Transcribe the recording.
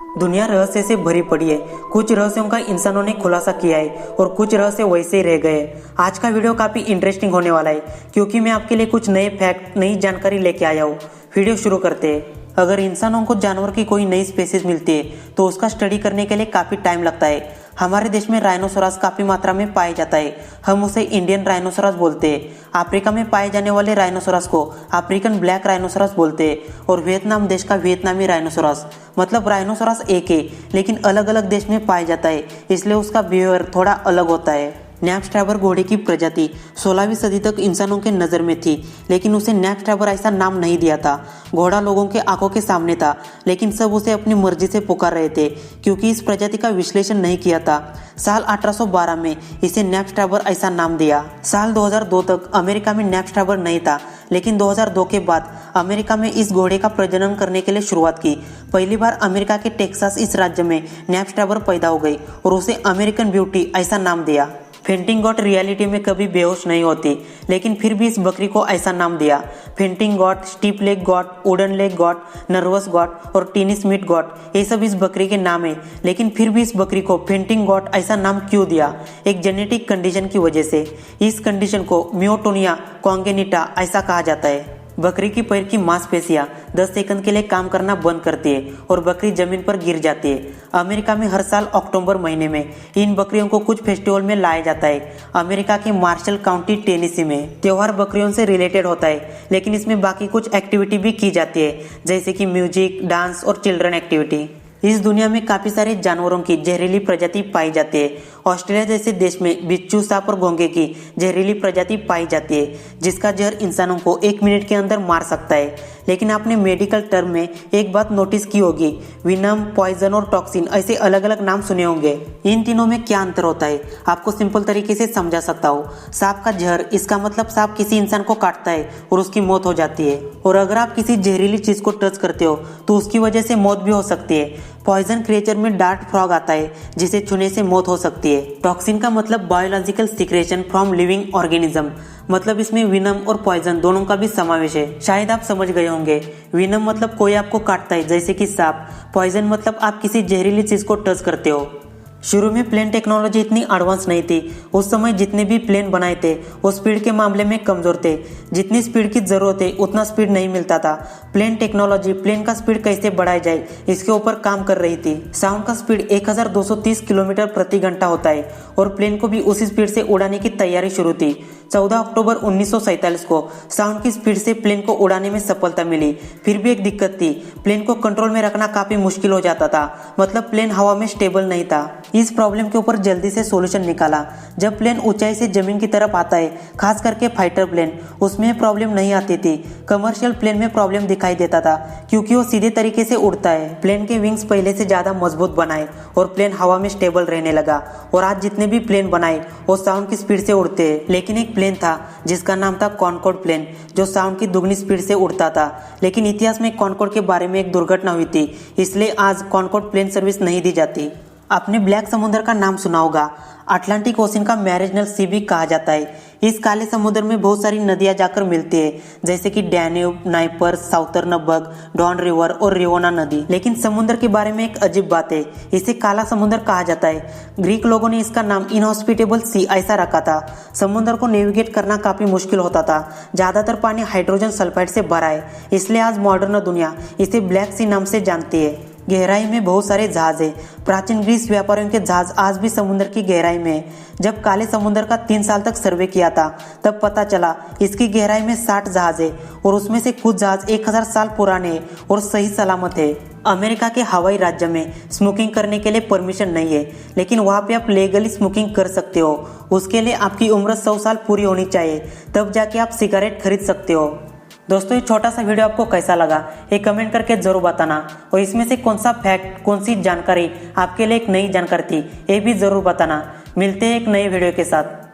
दुनिया रहस्य से भरी पड़ी है। कुछ रहस्यों का इंसानों ने खुलासा किया है और कुछ रहस्य वैसे ही रह गए। आज का वीडियो काफी इंटरेस्टिंग होने वाला है क्योंकि मैं आपके लिए कुछ नए फैक्ट, नई जानकारी लेके आया हूँ। वीडियो शुरू करते हैं। अगर इंसानों को जानवर की कोई नई स्पीसीज मिलती है तो उसका स्टडी करने के लिए काफी टाइम लगता है। हमारे देश में राइनोसोरस काफी मात्रा में पाया जाता है। हम उसे इंडियन राइनोसोरस बोलते हैं। अफ्रीका में पाए जाने वाले राइनोसोरस को अफ्रीकन ब्लैक राइनोसोरस बोलते हैं और वियतनाम देश का वियतनामी राइनोसोरस। मतलब राइनोसोरस एक है लेकिन अलग अलग देश में पाया जाता है, इसलिए उसका बिहेवियर थोड़ा अलग होता है। नैप्सट्रैबर घोड़े की प्रजाति 16वीं सदी तक इंसानों के नज़र में थी, लेकिन उसे नैप्सट्रैबर ऐसा नाम नहीं दिया था। घोड़ा लोगों के आंखों के सामने था, लेकिन सब उसे अपनी मर्जी से पुकार रहे थे क्योंकि इस प्रजाति का विश्लेषण नहीं किया था। साल 1812 में इसे नैप्सट्रैबर ऐसा नाम दिया। साल 2002 तक अमेरिका में नैप्सट्रैबर नहीं था, लेकिन 2002 के बाद अमेरिका में इस घोड़े का प्रजनन करने के लिए शुरुआत की। पहली बार अमेरिका के टेक्सास इस राज्य में नैप्सट्रैबर पैदा हो गई और उसे अमेरिकन ब्यूटी ऐसा नाम दिया। फेंटिंग गॉट रियलिटी में कभी बेहोश नहीं होती, लेकिन फिर भी इस बकरी को ऐसा नाम दिया। Fainting got, steep leg got, wooden leg got, nervous got और टीनी स्मिथ गॉट, ये सब इस बकरी के नाम है। लेकिन फिर भी इस बकरी को फेंटिंग गॉट ऐसा नाम क्यों दिया? एक जेनेटिक कंडीशन की वजह से। इस कंडीशन को मियोटोनिया कॉन्गेनिटा ऐसा कहा जाता है। बकरी की पैर की मांसपेशियां 10 सेकंड के लिए काम करना बंद करती है और बकरी जमीन पर गिर जाती है। अमेरिका में हर साल अक्टूबर महीने में इन बकरियों को कुछ फेस्टिवल में लाया जाता है। अमेरिका के मार्शल काउंटी टेनेसी में त्योहार बकरियों से रिलेटेड होता है, लेकिन इसमें बाकी कुछ एक्टिविटी भी की जाती है जैसे कि म्यूजिक, डांस और चिल्ड्रन एक्टिविटी। इस दुनिया में काफी सारे जानवरों की जहरीली प्रजाति पाई जाती है। ऑस्ट्रेलिया जैसे देश में बिच्छू, सांप और घोंघे की जहरीली प्रजाति पाई जाती है, जिसका जहर इंसानों को 1 मिनट के अंदर मार सकता है। लेकिन आपने मेडिकल टर्म में एक बात नोटिस की होगी, विनम, पॉइजन और टॉक्सिन ऐसे अलग अलग नाम सुने होंगे। इन तीनों में क्या अंतर होता है आपको सिंपल तरीके से समझा सकता हूँ। सांप का जहर, इसका मतलब सांप किसी इंसान को काटता है और उसकी मौत हो जाती है। और अगर आप किसी जहरीली चीज को टच करते हो तो उसकी वजह से मौत भी हो सकती है। पॉइजन क्रिएचर में डार्ट फ्रॉग आता है जिसे छूने से मौत हो सकती है। टॉक्सिन का मतलब biological secretion from living organism, मतलब इसमें विनम और पॉइजन दोनों का भी समावेश है। शायद आप समझ गए होंगे। विनम मतलब कोई आपको काटता है जैसे कि सांप। पॉइजन मतलब आप किसी जहरीली चीज को टच करते हो। शुरू में प्लेन टेक्नोलॉजी इतनी एडवांस नहीं थी। उस समय जितने भी प्लेन बनाए थे वो स्पीड के मामले में कमजोर थे। जितनी स्पीड की जरूरत है उतना स्पीड नहीं मिलता था। प्लेन टेक्नोलॉजी प्लेन का स्पीड कैसे बढ़ाया जाए इसके ऊपर काम कर रही थी। साउंड का स्पीड 1230 किलोमीटर प्रति घंटा होता है और प्लेन को भी उसी स्पीड से उड़ाने की तैयारी शुरू थी। 14 अक्टूबर 1947 को साउंड की स्पीड से प्लेन को उड़ाने में सफलता मिली। फिर भी एक दिक्कत थी, प्लेन को कंट्रोल में रखना काफी मुश्किल हो जाता था, मतलब प्लेन हवा में स्टेबल नहीं था। इस प्रॉब्लम के ऊपर जल्दी से सॉल्यूशन निकाला। जब प्लेन ऊंचाई से जमीन की तरफ आता है, खास करके फाइटर प्लेन, उसमें प्रॉब्लम नहीं आती थी। कमर्शियल प्लेन में प्रॉब्लम दिखाई देता था क्योंकि वो सीधे तरीके से उड़ता है। प्लेन के विंग्स पहले से ज्यादा मजबूत बनाए और प्लेन हवा में स्टेबल रहने लगा। और आज जितने भी प्लेन बनाए वो साउंड की स्पीड से उड़ते हैं। लेकिन एक प्लेन था जिसका नाम था कॉनकॉर्ड प्लेन, जो साउंड की दुगनी स्पीड से उड़ता था। लेकिन इतिहास में कॉनकॉर्ड के बारे में एक दुर्घटना हुई थी, इसलिए आज कॉनकॉर्ड प्लेन सर्विस नहीं दी जाती। आपने ब्लैक समुद्र का नाम सुना होगा। अटलांटिक ओशन का मैरिजनल सी भी कहा जाता है। इस काले समुद्र में बहुत सारी नदियां जाकर मिलती है जैसे कि डैन्यूब, नाइपर, साउथर्नबर्ग, डॉन रिवर और रिवोना नदी। लेकिन समुद्र के बारे में एक अजीब बात है, इसे काला समुद्र कहा जाता है। ग्रीक लोगों ने इसका नाम इनहॉस्पिटेबल सी ऐसा रखा था। समुद्र को नेविगेट करना काफी मुश्किल होता था। ज्यादातर पानी हाइड्रोजन सल्फाइड से भरा है, इसलिए आज मॉडर्न दुनिया इसे ब्लैक सी नाम से जानती है। गहराई में बहुत सारे जहाज है। प्राचीन ग्रीस व्यापारियों के जहाज आज भी समुद्र की गहराई में है। जब काले समुद्र का 3 साल तक सर्वे किया था तब पता चला इसकी गहराई में 60 जहाज है और उसमें से कुछ जहाज 1000 साल पुराने हैं और सही सलामत है। अमेरिका के हवाई राज्य में स्मोकिंग करने के लिए परमिशन नहीं है, लेकिन वहाँ पे आप लीगली स्मोकिंग कर सकते हो। उसके लिए आपकी उम्र 100 साल पूरी होनी चाहिए, तब जाके आप सिगरेट खरीद सकते हो। दोस्तों, ये छोटा सा वीडियो आपको कैसा लगा ये कमेंट करके जरूर बताना, और इसमें से कौन सा फैक्ट, कौन सी जानकारी आपके लिए एक नई जानकारी थी ये भी जरूर बताना। मिलते हैं एक नए वीडियो के साथ।